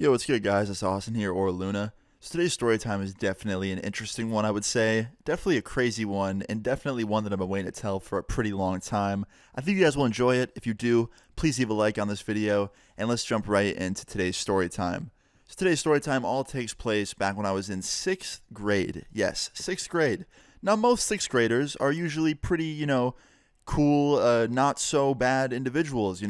Yo, what's good, guys? It's Austin here, or Luna. So today's story time is definitely an interesting one, I would say. Definitely a crazy one, and definitely one that I've been waiting to tell for a pretty long time. I think you guys will enjoy it. If you do, please leave a like on this video, and let's jump right into today's story time. So today's story time all takes place back when I was in 6th grade. Yes, 6th grade. Now, most 6th graders are usually pretty, cool, not so bad individuals.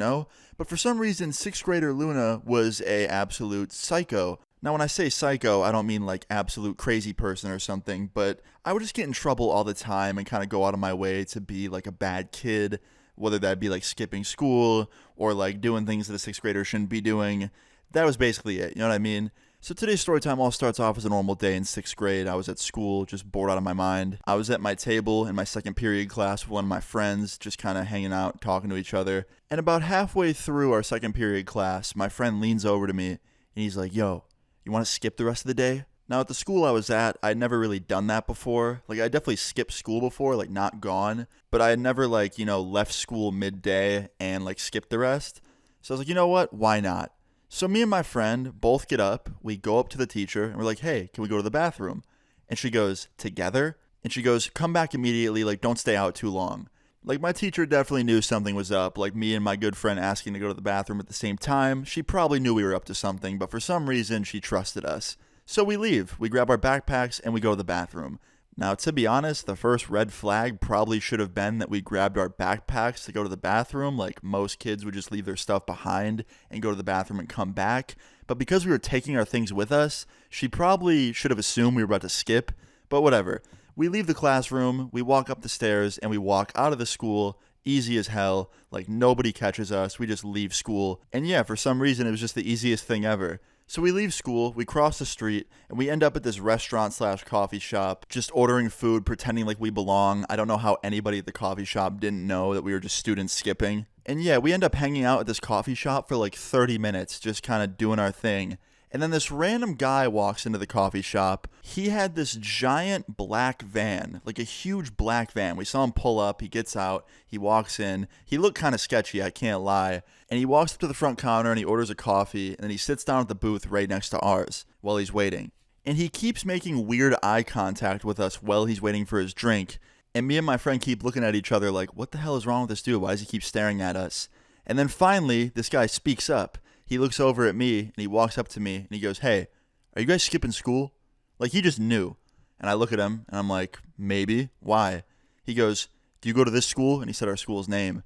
But for some reason, 6th grader Luna was a absolute psycho. Now, when I say psycho, I don't mean like absolute crazy person or something, but I would just get in trouble all the time and kind of go out of my way to be like a bad kid, whether that be like skipping school or like doing things that a 6th grader shouldn't be doing. That was basically it, you know what I mean? So today's story time all starts off as a normal day in 6th grade. I was at school, just bored out of my mind. I was at my table in my second period class with one of my friends, just kind of hanging out, talking to each other. And about halfway through our second period class, my friend leans over to me and he's like, "Yo, you want to skip the rest of the day?" Now, at the school I was at, I'd never really done that before. Like, I definitely skipped school before, like, not gone. But I had never, left school midday and, skipped the rest. So I was like, you know what? Why not? So me and my friend both get up, we go up to the teacher, and we're like, "Hey, can we go to the bathroom?" And she goes, "Together?" And she goes, "Come back immediately, don't stay out too long." Like, my teacher definitely knew something was up, like me and my good friend asking to go to the bathroom at the same time. She probably knew we were up to something, but for some reason, she trusted us. So we leave, we grab our backpacks, and we go to the bathroom. Now, to be honest, the first red flag probably should have been that we grabbed our backpacks to go to the bathroom. Like, most kids would just leave their stuff behind and go to the bathroom and come back. But because we were taking our things with us, she probably should have assumed we were about to skip. But whatever. We leave the classroom, we walk up the stairs, and we walk out of the school, easy as hell. Like, nobody catches us, we just leave school. And yeah, for some reason, it was just the easiest thing ever. So we leave school, we cross the street, and we end up at this restaurant/coffee shop, just ordering food, pretending like we belong. I don't know how anybody at the coffee shop didn't know that we were just students skipping. And yeah, we end up hanging out at this coffee shop for like 30 minutes, just kind of doing our thing. And then this random guy walks into the coffee shop. He had this giant black van, like a huge black van. We saw him pull up, he gets out, he walks in. He looked kind of sketchy, I can't lie. And he walks up to the front counter and he orders a coffee, and then he sits down at the booth right next to ours while he's waiting. And he keeps making weird eye contact with us while he's waiting for his drink. And me and my friend keep looking at each other like, what the hell is wrong with this dude? Why does he keep staring at us? And then finally, this guy speaks up. He looks over at me and he walks up to me and he goes, "Hey, are you guys skipping school?" Like, he just knew. And I look at him and I'm like, "Maybe. Why?" He goes, "Do you go to this school?" And he said our school's name.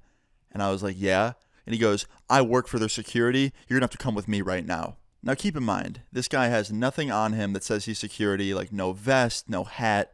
And I was like, "Yeah." And he goes, "I work for their security. You're going to have to come with me right now." Now, keep in mind, this guy has nothing on him that says he's security, like no vest, no hat,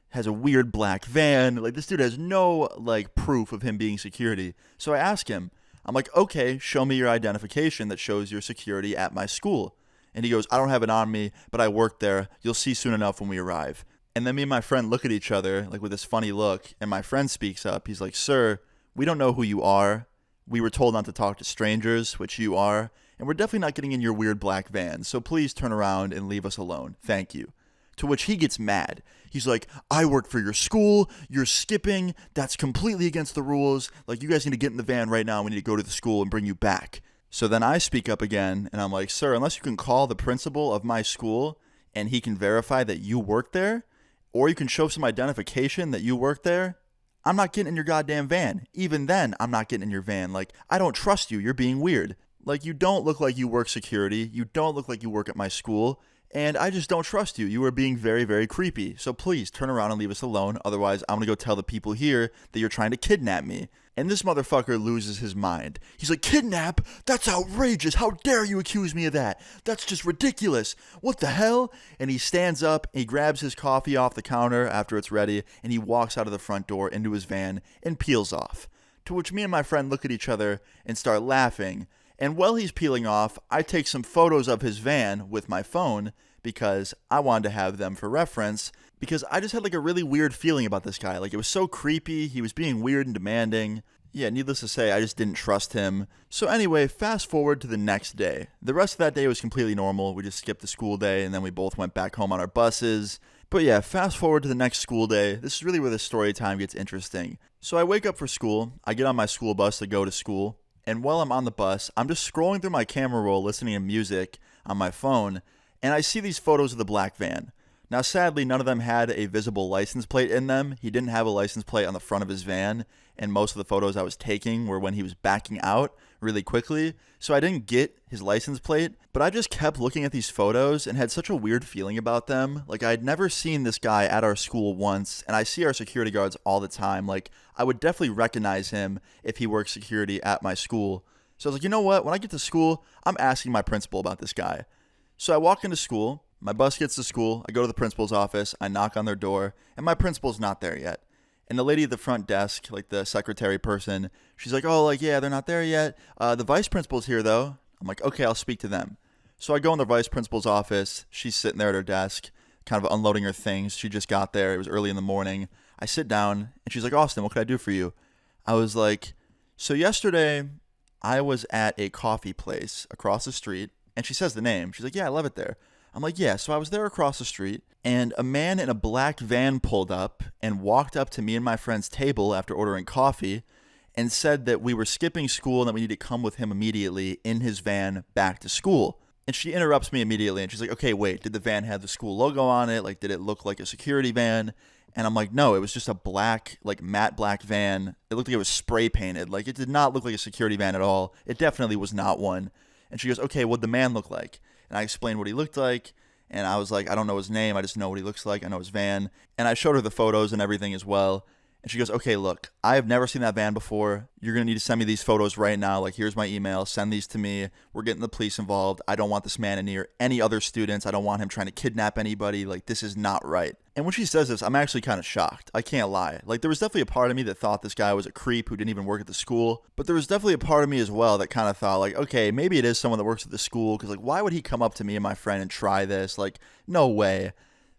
has a weird black van. Like, this dude has no, proof of him being security. So I ask him, I'm like, "Okay, show me your identification that shows your security at my school." And he goes, "I don't have it on me, but I work there. You'll see soon enough when we arrive." And then me and my friend look at each other, with this funny look, and my friend speaks up. He's like, "Sir, we don't know who you are. We were told not to talk to strangers, which you are, and we're definitely not getting in your weird black van, so please turn around and leave us alone. Thank you." To which he gets mad. He's like, "I work for your school, you're skipping, that's completely against the rules, you guys need to get in the van right now, we need to go to the school and bring you back." So then I speak up again, and I'm like, "Sir, unless you can call the principal of my school, and he can verify that you work there, or you can show some identification that you work there, I'm not getting in your goddamn van. Even then, I'm not getting in your van. I don't trust you, you're being weird. You don't look like you work security, you don't look like you work at my school, and I just don't trust you. You are being very, very creepy. So please turn around and leave us alone. Otherwise, I'm going to go tell the people here that you're trying to kidnap me." And this motherfucker loses his mind. He's like, "Kidnap? That's outrageous. How dare you accuse me of that? That's just ridiculous. What the hell?" And he stands up, he grabs his coffee off the counter after it's ready, and he walks out of the front door into his van and peels off. To which me and my friend look at each other and start laughing. And while he's peeling off, I take some photos of his van with my phone because I wanted to have them for reference, because I just had a really weird feeling about this guy. It was so creepy, he was being weird and demanding. Yeah, needless to say, I just didn't trust him. So anyway, fast forward to the next day. The rest of that day was completely normal. We just skipped the school day and then we both went back home on our buses. But yeah, fast forward to the next school day. This is really where the story time gets interesting. So I wake up for school, I get on my school bus to go to school, and while I'm on the bus, I'm just scrolling through my camera roll listening to music on my phone, and I see these photos of the black van. Now, sadly, none of them had a visible license plate in them. He didn't have a license plate on the front of his van, and most of the photos I was taking were when he was backing out really quickly, so I didn't get his license plate, but I just kept looking at these photos and had such a weird feeling about them. Like, I had never seen this guy at our school once, and I see our security guards all the time. Like, I would definitely recognize him if he worked security at my school. So I was like, you know what? When I get to school, I'm asking my principal about this guy. So I walk into school, my bus gets to school, I go to the principal's office, I knock on their door, and my principal's not there yet. And the lady at the front desk, like the secretary person, she's like, oh, like, yeah, they're not there yet. The vice principal's here, though. I'm like, okay, I'll speak to them. So I go in the vice principal's office. She's sitting there at her desk, kind of unloading her things. She just got there. It was early in the morning. I sit down, and she's like, Austin, what can I do for you? I was like, so yesterday, I was at a coffee place across the street, and she says the name. She's like, yeah, I love it there. I'm like, yeah, so I was there across the street, and a man in a black van pulled up and walked up to me and my friend's table after ordering coffee and said that we were skipping school and that we need to come with him immediately in his van back to school. And she interrupts me immediately, and she's like, okay, wait, did the van have the school logo on it? Like, did it look like a security van? And I'm like, no, it was just a black, like, matte black van. It looked like it was spray painted. Like, it did not look like a security van at all. It definitely was not one. And she goes, okay, what'd the man look like? And I explained what he looked like, and I was like, I don't know his name, I just know what he looks like, I know his van. And I showed her the photos and everything as well. And she goes, okay, look, I have never seen that van before. You're going to need to send me these photos right now. Like, here's my email. Send these to me. We're getting the police involved. I don't want this man near any other students. I don't want him trying to kidnap anybody. Like, this is not right. And when she says this, I'm actually kind of shocked. I can't lie. Like, there was definitely a part of me that thought this guy was a creep who didn't even work at the school. But there was definitely a part of me as well that kind of thought, like, okay, maybe it is someone that works at the school. Because, like, why would he come up to me and my friend and try this? Like, no way.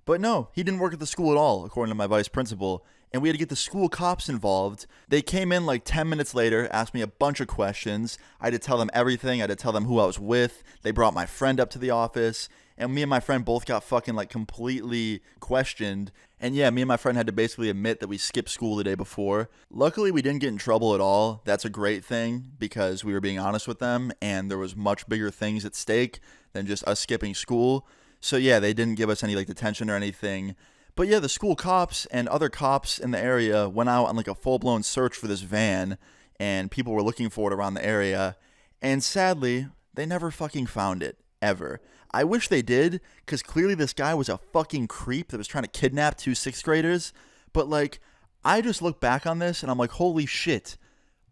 But no, he didn't work at the school at all, according to my vice principal. And we had to get the school cops involved. They came in like 10 minutes later, asked me a bunch of questions. I had to tell them everything. I had to tell them who I was with. They brought my friend up to the office. And me and my friend both got fucking like completely questioned. And yeah, me and my friend had to basically admit that we skipped school the day before. Luckily, we didn't get in trouble at all. That's a great thing because we were being honest with them. And there was much bigger things at stake than just us skipping school. So yeah, they didn't give us any like detention or anything. But yeah, the school cops and other cops in the area went out on like a full-blown search for this van, and people were looking for it around the area. And sadly, they never fucking found it, ever. I wish they did, because clearly this guy was a fucking creep that was trying to kidnap 2 6th graders. But like, I just look back on this and I'm like, holy shit,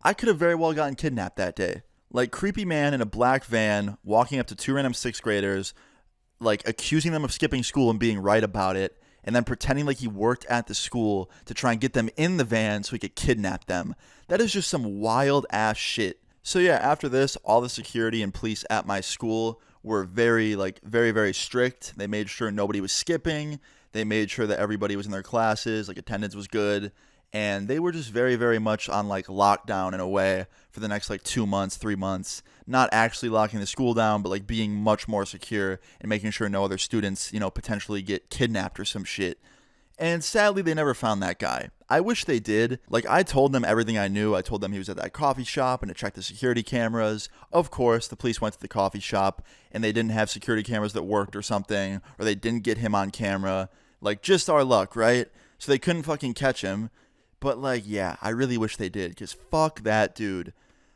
I could have very well gotten kidnapped that day. Like, creepy man in a black van walking up to 2 random 6th graders, like accusing them of skipping school and being right about it, and then pretending like he worked at the school to try and get them in the van so he could kidnap them. That is just some wild ass shit. So yeah, after this, all the security and police at my school were very, very strict. They made sure nobody was skipping. They made sure that everybody was in their classes, like attendance was good. And they were just very, very much on like lockdown in a way for the next like 2 months, 3 months. Not actually locking the school down, but like being much more secure and making sure no other students, you know, potentially get kidnapped or some shit. And sadly, they never found that guy. I wish they did. Like, I told them everything I knew. I told them he was at that coffee shop and to check the security cameras. Of course, the police went to the coffee shop and they didn't have security cameras that worked or something, or they didn't get him on camera. Like, just our luck, right? So they couldn't fucking catch him. But, like, yeah, I really wish they did, because fuck that dude.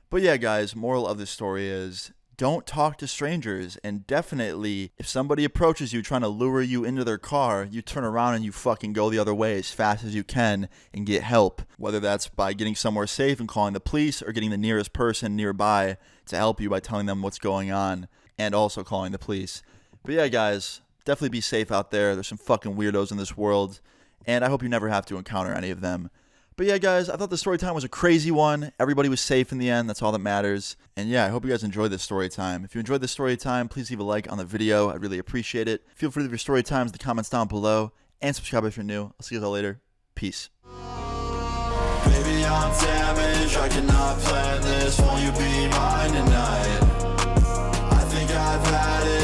But yeah, guys, moral of the story is, don't talk to strangers, and definitely, if somebody approaches you trying to lure you into their car, you turn around and you fucking go the other way as fast as you can and get help. Whether that's by getting somewhere safe and calling the police, or getting the nearest person nearby to help you by telling them what's going on, and also calling the police. But yeah, guys, definitely be safe out there. There's some fucking weirdos in this world, and I hope you never have to encounter any of them. But yeah, guys, I thought the story time was a crazy one. Everybody was safe in the end. That's all that matters. And yeah, I hope you guys enjoyed this story time. If you enjoyed this story time, please leave a like on the video. I'd really appreciate it. Feel free to leave your story times in the comments down below. And subscribe if you're new. I'll see you all later. Peace. Baby, I'm damaged. I cannot plan this. Won't you be mine tonight? I think I've had it.